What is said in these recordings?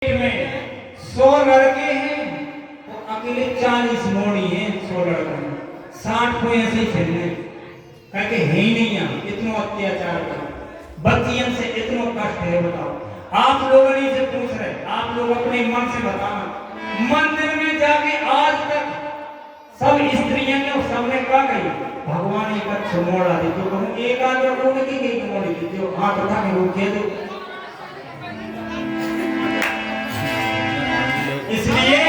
में 100 लड़के हैं तो अकेले 40 मोड़ी हैं। 100 लड़कों में 60 को ऐसे ही खेलने कहते है ही नहीं यहाँ इतना अत्याचार का बच्चियों से इतना कष्ट है। बताओ आप लोगों ने से पूछ रहे, आप लोग अपने मन से बताना मंदिर में जाके आज तक सब स्त्रियों ने सबने कहा गई भगवान एक अच्छा मोड़ा दे तो कहूँ एक आध लोगों ने की मोड़ी दी जो हाथ उठा के रोक दो। इसलिए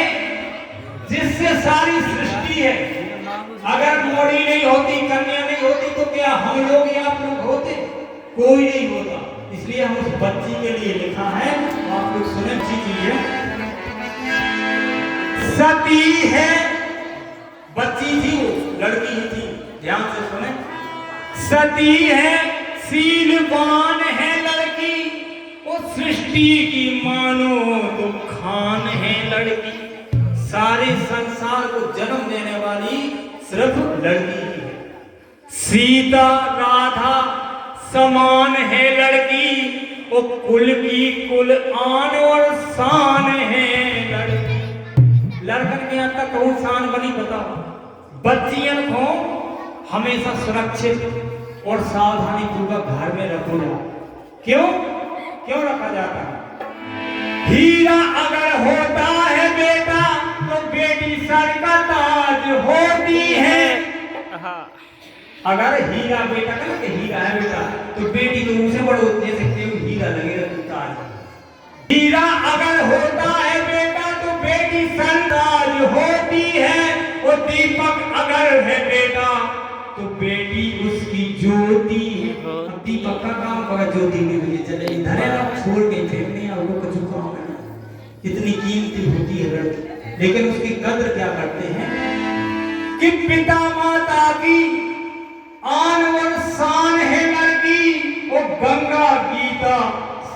जिससे सारी सृष्टि है अगर मोड़ी नहीं होती कन्या नहीं होती तो क्या हम लोग या आप लोग होते? कोई नहीं होता। इसलिए हम उस बच्ची के लिए लिखा है तो आप लोग सुने अच्छी चीज है। सती है बच्ची थी वो लड़की ही थी ध्यान से सुने। सती है सीलवान है लड़की वो सृष्टि की मानो तो खान है लड़की। सारे संसार को जन्म देने वाली सिर्फ लड़की ही है। सीता राधा समान है लड़की वो कुल की कुल आन और शान है लड़की। लड़कन के यहाँ तक कौन शान बनी बताओ? बच्चियों को हमेशा सुरक्षित और सावधानी पूर्वक घर में रखो जाओ। क्यों क्यों रखा जाता है? हीरा अगर होता है बेटा तो बेटी सर का ताज होती है। अगर हीरा बेटा का कि हीरा है बेटा तो बेटी तो उसे बड़ होती है सकते हो हीरा लगेगा तो ताज। हीरा अगर होता है बेटा तो बेटी सर ताज होती है। और दीपक अगर है बेटा तो बेटी उसकी ज्योति है। दीपक का काम करा ज्योति में चले इधर है ना छोड़ के फेंकने या वो कुछ काम करना इतनी कीमती होती है लड़की। लेकिन उसकी कद्र क्या करते हैं कि पिता माता की आन और शान है लड़की और गंगा गीता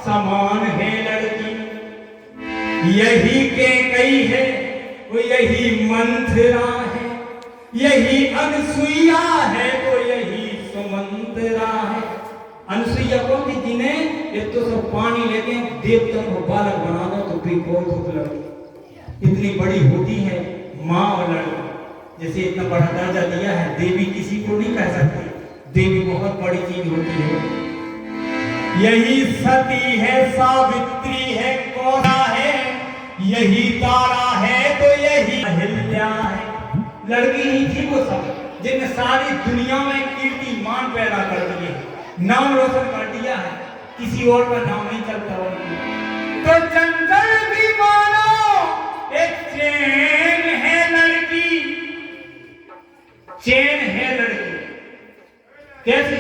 समान है लड़की। यही कैकेयी है वो यही मंथरा है यही अनसुईया है तो यही सुमंत्रा है। अनसुईया कौन थी जिन्हें एक तो सब पानी लेके देवताओं को बालक बना दो तो भी बहुत दुख लड़की इतनी बड़ी होती है माँ और लड़का। जैसे इतना बड़ा दर्जा दिया है देवी किसी को नहीं कह सकती। देवी बहुत बड़ी चीज होती है। यही सती है सावित्री है कौशा है यही तारा है तो यही अहिल्या है। लड़की ही थी वो सब जिनने सारी दुनिया में कीर्तिमान पैदा कर दिए नाम रोशन कर दिया है। किसी और का नाम नहीं चलता उनकी। तो चंचल भी मानो एक चैन है लड़की। चैन है लड़की कैसी?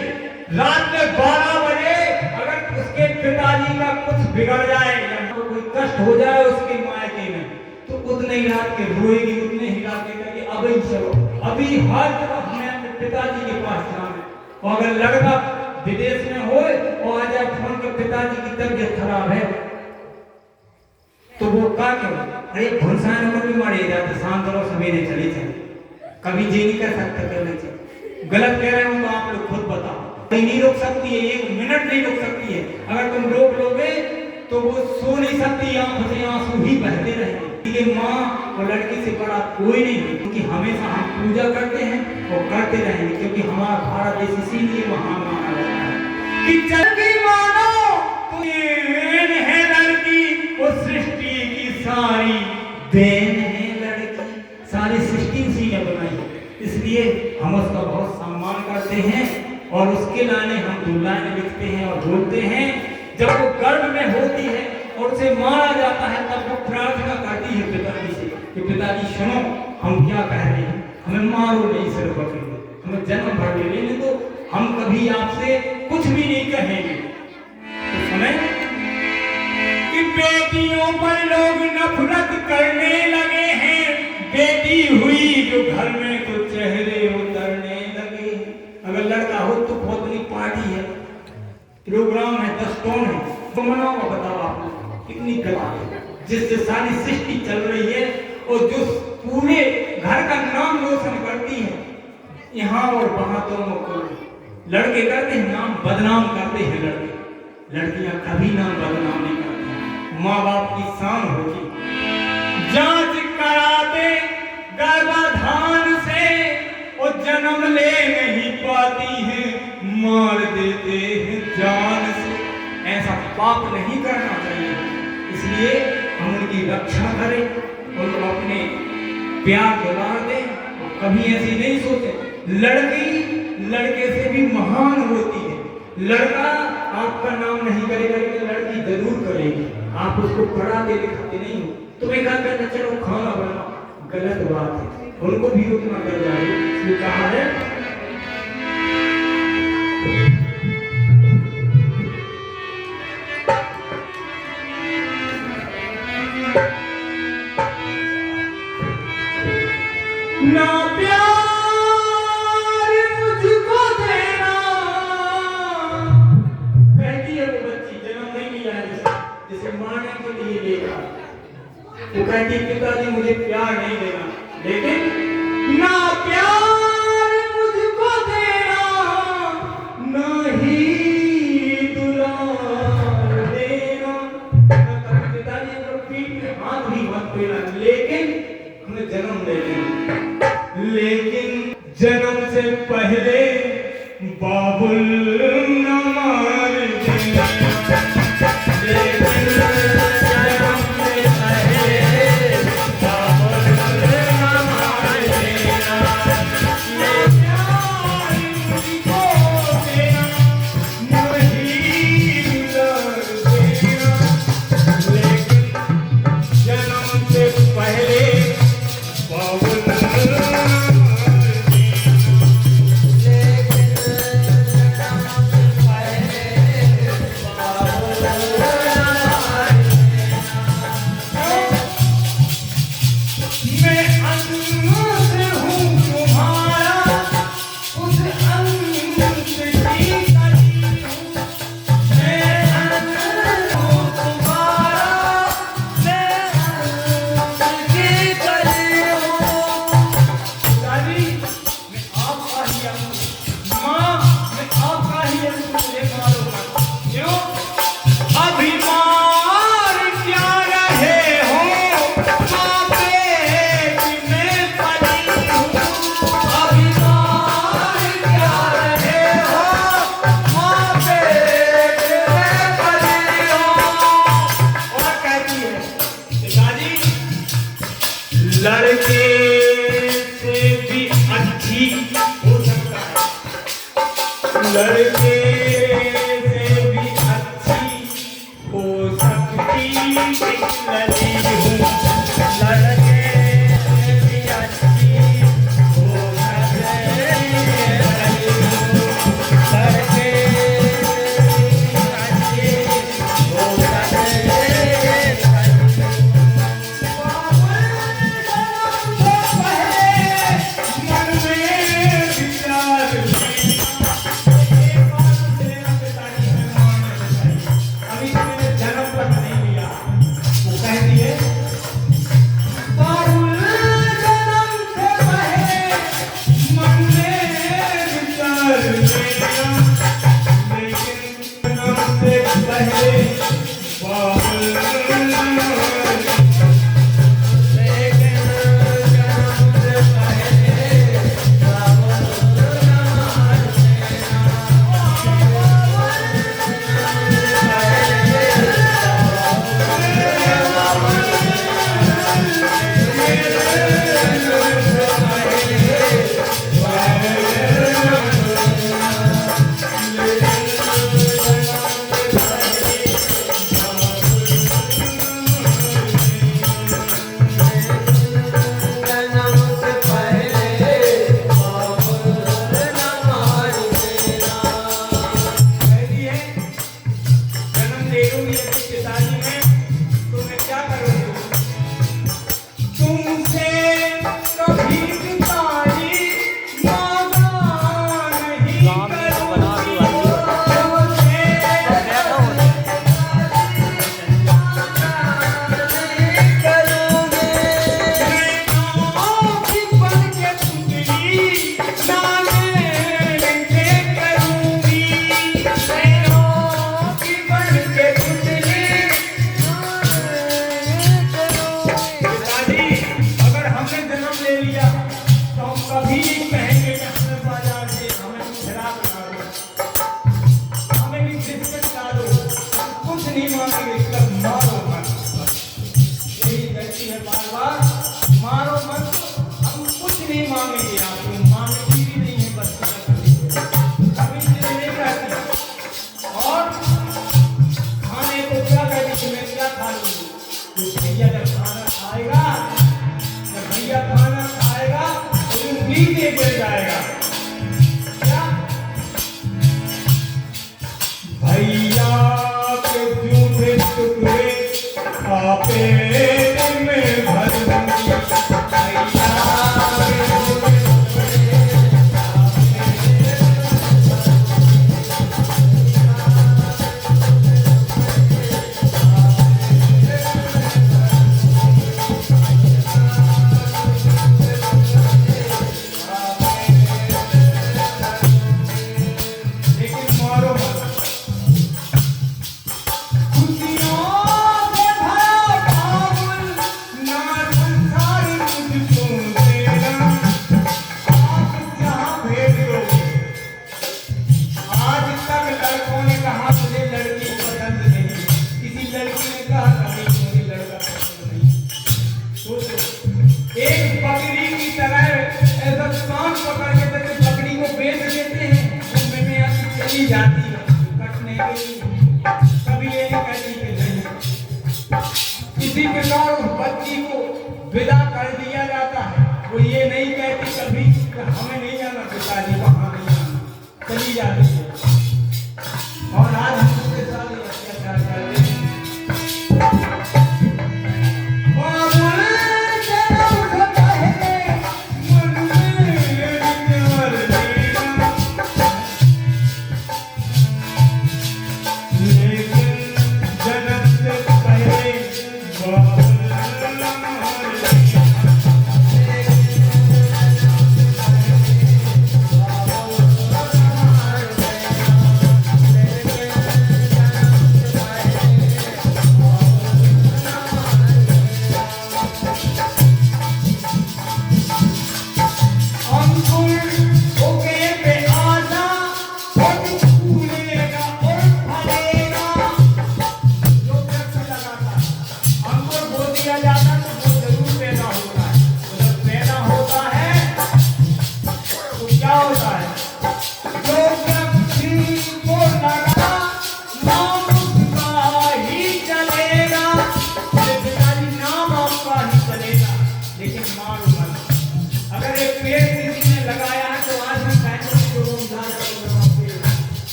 रात में 12 बजे अगर उसके पिताजी का कुछ बिगड़ जाए या कोई कष्ट हो जाए उसके मायके में तो उतने ही रात के रोएगी उतने ही रात के कहेगी अभी चलो अभी हर तरफ मैं अपने पिताजी के पास जाऊं। और अगर लड़का विदेश में हो और आ जाए फोन के पिताजी की तबीयत खराब है तो वो क्या करो अरे भुनसाने को भी मारे जाते शाम करो सवेरे चले चले कभी जी नहीं कर सकता कहना चाहिए। गलत कह रहे हो तो आप लोग खुद बताओ। नहीं रोक सकती है 1 मिनट नहीं रोक सकती है। अगर तुम रोक लोगे तो वो सो नहीं सकती आंखों से आंसू ही बहते रहेंगे। ये माँ और लड़की से बड़ा कोई नहीं है क्योंकि हमेशा हम पूजा करते हैं और करते रहेंगे क्योंकि हमारा भारत देश इसीलिए महान माना जाता है कि जल्दी मानो तो ये है लड़की वो सृष्टि की सारी देन है लड़की। सारी सृष्टि उसी ने बनाई है इसलिए हम उसका बहुत सम्मान करते हैं और उसके लाने हम दुलाने लिखते हैं और बोलते हैं। जब वो गर्भ में होती है और उसे मारा जाता है तब वो प्रार्थना करती है पिताजी से कि पिताजी सुनो हम क्या कह रहे हैं हमें मारो नहीं सिर्फ पकड़ो हमें जन्म भर ले लेने तो हम कभी आपसे कुछ भी नहीं कहेंगे। तो सुने कि बेटियों पर लोग नफरत करने लगे हैं। बेटी हुई जो घर में तो चेहरे उतरने लगे। अगर लड़का हो तो बहुत बड़ी पार्टी है प्रोग्राम है 10 टोन है तो मनाओ बताओ आप कितनी गलत है जिससे सारी सृष्टि चल रही है और जो पूरे घर का नाम रोशन करती है यहाँ और वहां दोनों को लड़के करते हैं नाम बदनाम करते हैं लड़के। लड़कियां कभी नाम बदनाम नहीं करती। माँ बाप की शान होगी। जांच कराते गर्भाधान से और जन्म ले नहीं पाती है, मार देते हैं जान से। ऐसा पाप नहीं करना चाहिए, इसलिए हम उनकी रक्षा करें, उनको अपने प्यार दुलार दें। कभी ऐसी नहीं सोचे लड़की लड़के से भी महान होती है। लड़का आपका नाम नहीं करेगा लेकिन लड़की जरूर करेगी। आप उसको पढ़ाते लिखाते नहीं हो, तुम्हें क्या करना, चलो खाना बनाओ, गलत बात है। उनको भी उतना कर जाए, इसलिए कहा है ना प्यार मुझको देना। कहती है वो बच्ची, जन्म नहीं लिया है जिसे मारने के लिए लेगा, वो कहती पिताजी मुझे प्यार नहीं देना, लेकिन ना प्यार मुझको देना, ना ही दुलार देना। पिताजी को पीठ में हाथ भी मत फेरना, लेकिन हमें जन्म दे देना। लेकिन जन्म से पहले बाबुल न मार देना। लेकिन जन्म से पहले बाबुल न मार देना। ये प्यार मुझको देना, नहीं दुलार देना। लेकिन जन्म से पहले बाबुल लड़के से भी अच्छी हो सकता है, लड़के से भी अच्छी हो सकती एक लड़ी हूँ। लड़के से भी अच्छी हो सकती लड़ी हूँ। लड़के से भी अच्छी हो सकती भैया जब खाना खाएगा, जब भैया खाना खाएगा तो नीचे गिर जाएगा। क्या भैया के जूठे टुकड़े आपे में भर दूंगी, भैया जाती है कटने के लिए, कभी ये नहीं कहती कि नहीं। इसी प्रकार उस बच्ची को विदा कर दिया जाता है, वो ये नहीं कहती कभी कि हमें नहीं जाना पिताजी, वहां नहीं जाना, चली जाती है। और आज हम उसके साथ अत्याचार करते हैं।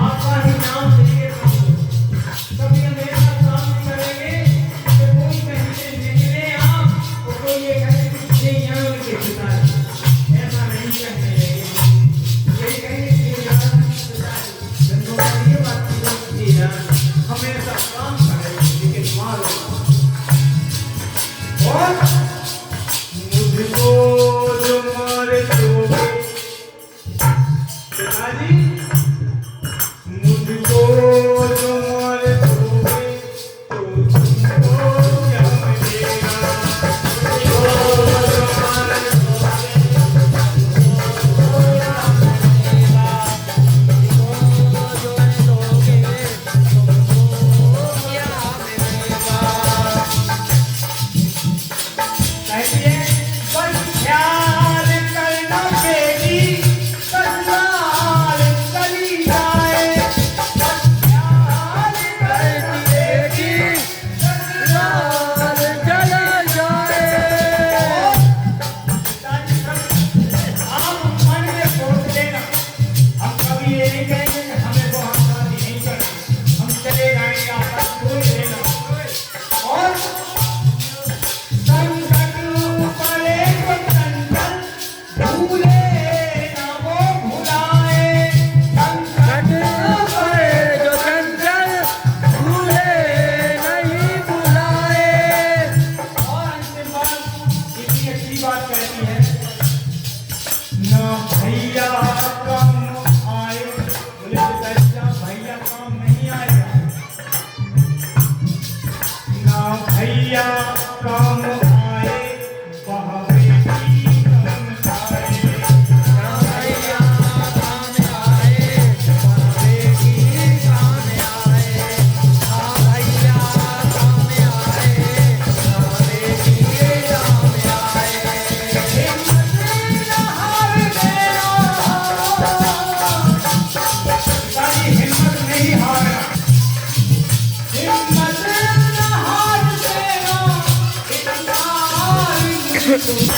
आपका ही नाम Thank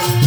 you.